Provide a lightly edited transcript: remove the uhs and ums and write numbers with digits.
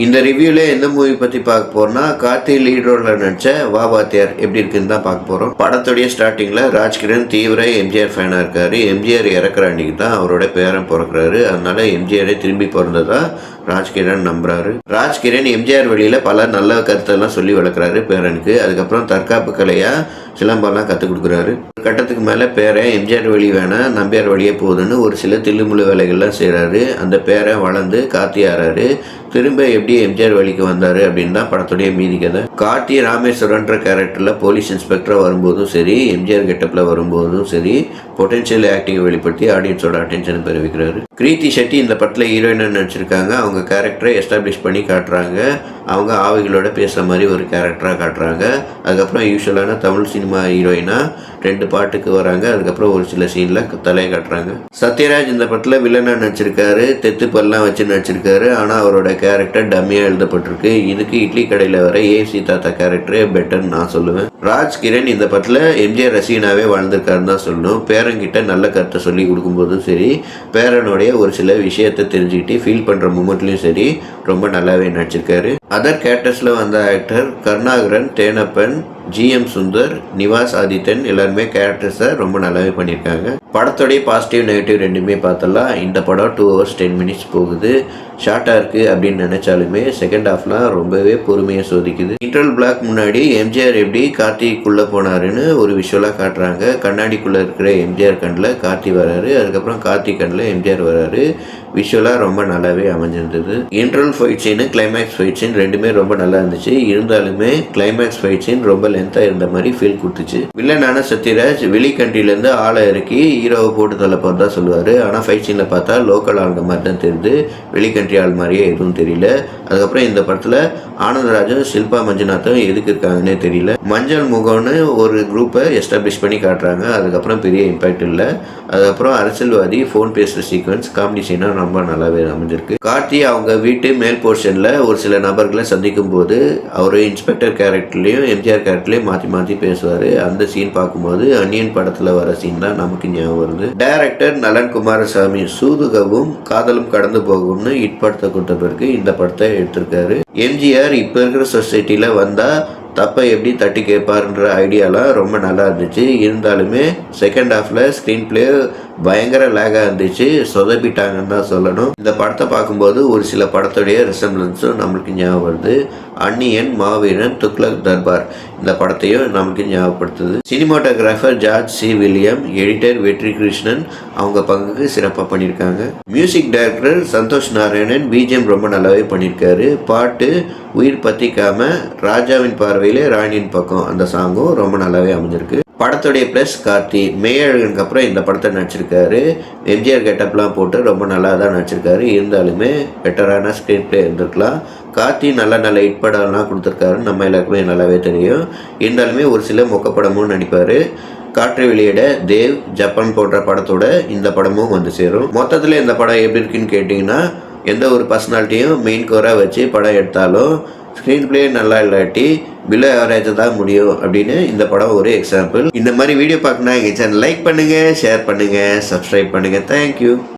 இந்த ரிவ்யூல எந்த மூவி பத்தி பார்க்க போறோம்னா கார்த்தி லீட் ரோல்ல நடிச்ச வா வாத்தியார் எப்படி இருக்குன்னு தான் பார்க்க போறோம். படத்துடைய ஸ்டார்டிங்ல ராஜ்கிரண் தீவிர எம்ஜிஆர் ஃபேனா இருக்காரு. எம்ஜிஆர் இறக்குற அன்னைக்கு தான் அவரோட பேரன் பிறக்கிறாரு. அதனால எம்ஜிஆரை திரும்பி பிறந்ததா ராஜ்கிரண் நம்புறாரு. ராஜ்கிரண் எம்ஜிஆர் வழியில பல நல்ல கருத்தெல்லாம் சொல்லி வளர்க்குறாரு பேரனுக்கு. அதுக்கப்புறம் தற்காப்பு கலையா சிலம்பெல்லாம் கற்றுக் கொடுக்குறாரு. ஒரு கட்டத்துக்கு மேலே பேரன் எம்ஜிஆர் வழி வேணாம் நம்பியார் வழியே போகுதுன்னு ஒரு சில தில்லுமுள்ளு வேலைகள்லாம் செய்கிறாரு. அந்த பேரன் வளர்ந்து கார்த்தி ஆறாரு. திரும்ப எப்படி எம்ஜிஆர் வழிக்கு வந்தார் அப்படின்னு தான் படத்துடைய மீதி கதை. கார்த்தி ராமேஸ்வரன்ற கேரக்டரில் போலீஸ் இன்ஸ்பெக்டராக வரும்போதும் சரி, எம்ஜிஆர் கெட்டப்பில் வரும்போதும் சரி, பொட்டென்ஷியல் ஆக்டிங் வெளிப்படுத்தி ஆடியன்ஸோட அட்டென்ஷன் பெற வைக்கிறாரு. கிருத்தி ஷெட்டி இந்த படத்தில் ஹீரோயினாக நடிச்சிருக்காங்க. அவங்க கேரக்டரை எஸ்டாப்ளிஷ் பண்ணி காட்டுறாங்க. அவங்க ஆவிகளோட பேசுகிற மாதிரி ஒரு கேரக்டராக காட்டுறாங்க. அதுக்கப்புறம் யூஸ்வலான தமிழ் சினிமா ஹீரோயினாக 2 பாட்டுக்கு வராங்க. அதுக்கப்புறம் ஒரு சில சீனில் தலையை காட்டுறாங்க. சத்யராஜ் இந்த படத்தில் வில்லனாக நடிச்சிருக்காரு. தெத்து பல்லாம் வச்சு நடிச்சிருக்காரு. ஆனால் அவரோட கேரக்டர் டம்மியாக எழுதப்பட்டிருக்கு. இதுக்கு இட்லி கடையில் வர ஏசி தாத்தா கேரக்டரே பெட்டர்னு நான் சொல்லுவேன். ராஜ்கிரண் இந்த படத்தில் எம்ஜிஆர் ரசிகனாகவே வாழ்ந்திருக்காருன்னு தான் சொல்லணும். பேரன்கிட்ட நல்ல கருத்தை சொல்லி கொடுக்கும்போதும் சரி, பேரனுடைய ஒரு சில விஷயத்தை தெரிஞ்சுக்கிட்டு ஃபீல் பண்ணுற மூமெண்ட்லையும் சரி ரொம்ப நல்லாவே நடிச்சிருக்காரு. அதர் கேரக்டர்ஸில் வந்த ஆக்டர் கருணாகரன், தேனப்பன், ஜிஎம் சுந்தர், நிவாஸ் ஆதித்தன் எல்லாருமே கேரக்டர்ஸை ரொம்ப நல்லாவே பண்ணியிருக்காங்க. படத்தோடைய பாசிட்டிவ் நெகட்டிவ் ரெண்டுமே பார்த்தலாம். இந்த படம் 2 hours 10 minutes போகுது. ஷார்ட்டாக இருக்குது அப்படின்னு நினச்சாலுமே செகண்ட் ஹாஃப்லாம் ரொம்பவே பொறுமையாக சோதிக்குது. இன்டர்வல் பிளாக் முன்னாடி எம்ஜிஆர் எப்படி கார்த்திக்குள்ளே போனாருன்னு ஒரு விஷுவலாக காட்டுறாங்க. கண்ணாடிக்குள்ளே இருக்கிற எம்ஜிஆர் கண்ணில் கார்த்தி வராரு. அதுக்கப்புறம் கார்த்தி கண்ணில் எம்ஜிஆர் வராரு. விஷுவலாக ரொம்ப நல்லாவே அமைஞ்சிருந்தது. Interval fight scene, climax fight scene ரெண்டுமே ரொம்ப நல்லா இருந்துச்சு. இருந்தாலுமே கிளைமேக்ஸ் ஃபைட் சீன் ரொம்ப லென்த்தாக இருந்த மாதிரி ஃபீல் கொடுத்துச்சு. வில்லனான சத்யராஜ் வெளி கண்ட்ரிலேருந்து ஆளை இறக்கி ஹீரோவை போட்டு தள்ள போகிறதா சொல்லுவார். ஆனால் ஃபைட் சீனில் பார்த்தா லோக்கல் ஆளுங்க மாதிரி தான் தெரியுது. வெளி கண்ட்ரி ஆள் மாதிரியே எதுவும் தெரியல. அதுக்கப்புறம் இந்த படத்தில் ஆனந்தராஜும் ஷில்பா மஞ்சுநாத்தும் எதுக்கு இருக்காங்கன்னே தெரியல. மஞ்சள் முகம்னு ஒரு குரூப்பை எஸ்டாப்ளிஷ் பண்ணி காட்டுறாங்க. அதுக்கப்புறம் பெரிய இம்பேக்ட் இல்லை. அதுக்கப்புறம் அரசியல்வாதி ஃபோன் பேசுகிற சீக்வன்ஸ் காமெடி சீனாக ரொம்ப நல்லாவே அமைஞ்சிருக்கு. கார்த்தி அவங்க வீட்டு மேல் போர்ஷனில் ஒரு சில நபர்களை சந்திக்கும் போது அவர் இன்ஸ்பெக்டர் கேரக்டர்லையும் எம்ஜிஆர் கேரக்டர்லையும் மாற்றி மாற்றி பேசுவார். அந்த சீன் பார்க்கும்போது அன்னியன் படத்தில் வர சீன் தான் நமக்கு ஞாபகம் வருது. டைரக்டர் நலன் குமாரசாமி சூதுகவும் காதலும் கடந்து போகும்னு ஹிட் படத்தை கொடுத்த பிறகு இந்த படத்தை எடுத்திருக்காரு. எம்ஜிஆர் இப்போ இருக்கிற சொசைட்டியில் வந்தால் தப்பை எப்படி தட்டி கேட்பாருன்ற ஐடியாலாம் ரொம்ப நல்லா இருந்துச்சு. இருந்தாலுமே செகண்ட் ஹாஃபில் ஸ்க்ரீன் பிளே பயங்கர லேகாக இருந்துச்சு. சொதப்பிட்டாங்கன்னு தான் சொல்லணும். இந்த படத்தை பார்க்கும்போது ஒரு சில படத்துடைய ரிசம்பிளன்ஸும் நம்மளுக்கு ஞாபகம் வருது. அன்னியன், மாவீரன், துக்ளக் தர்பார் இந்த படத்தையும் நமக்கு ஞாபகப்படுத்துது. Cinematographer George C William, editor Vetri Krishnan அவங்க பங்குக்கு சிறப்பாக பண்ணியிருக்காங்க. Music director Santhosh Narayanan BGM ரொம்ப நல்லாவே பண்ணியிருக்காரு. பாட்டு உயிர் பற்றிக்காம ராஜாவின் பார்வையிலே ராணியின் பக்கம் அந்த சாங்கும் ரொம்ப நல்லாவே அமைஞ்சிருக்கு. படத்துடைய ப்ளஸ் கார்த்தி மேயழகனுக்கு அப்புறம் இந்த படத்தை நடிச்சிருக்காரு. எம்ஜிஆர் கெட்டப்லாம் போட்டு ரொம்ப நல்லா தான் நடிச்சிருக்காரு. இருந்தாலுமே பெட்டரான ஸ்க்ரீன் பிளே இருந்திருக்கலாம். கார்த்தி நல்ல நல்ல ஹிட் படம்லாம் கொடுத்துருக்காருன்னு நம்ம எல்லாருக்குமே நல்லாவே தெரியும். இருந்தாலுமே ஒரு சில மொக்கப்படமும் நடிப்பார். காற்று வெளியிட, தேவ், ஜப்பான் போன்ற படத்தோட இந்த படமும் வந்து சேரும். மொத்தத்தில் இந்த படம் எப்படி இருக்குன்னு கேட்டிங்கன்னா, எந்த ஒரு பர்சனாலிட்டியும் மெயின் கோராக வச்சு படம் எடுத்தாலும் ஸ்க்ரீன் பிளே நல்லா இல்லாட்டி பிலோ ஆவரேஜ் தான் முடியும் அப்படின்னு இந்த படம் ஒரு எக்ஸாம்பிள். இந்த மாதிரி வீடியோ பார்க்கணுன்னா எங்கள் சேனல் லைக் பண்ணுங்கள், ஷேர் பண்ணுங்கள், சப்ஸ்கிரைப் பண்ணுங்கள். தேங்க்யூ.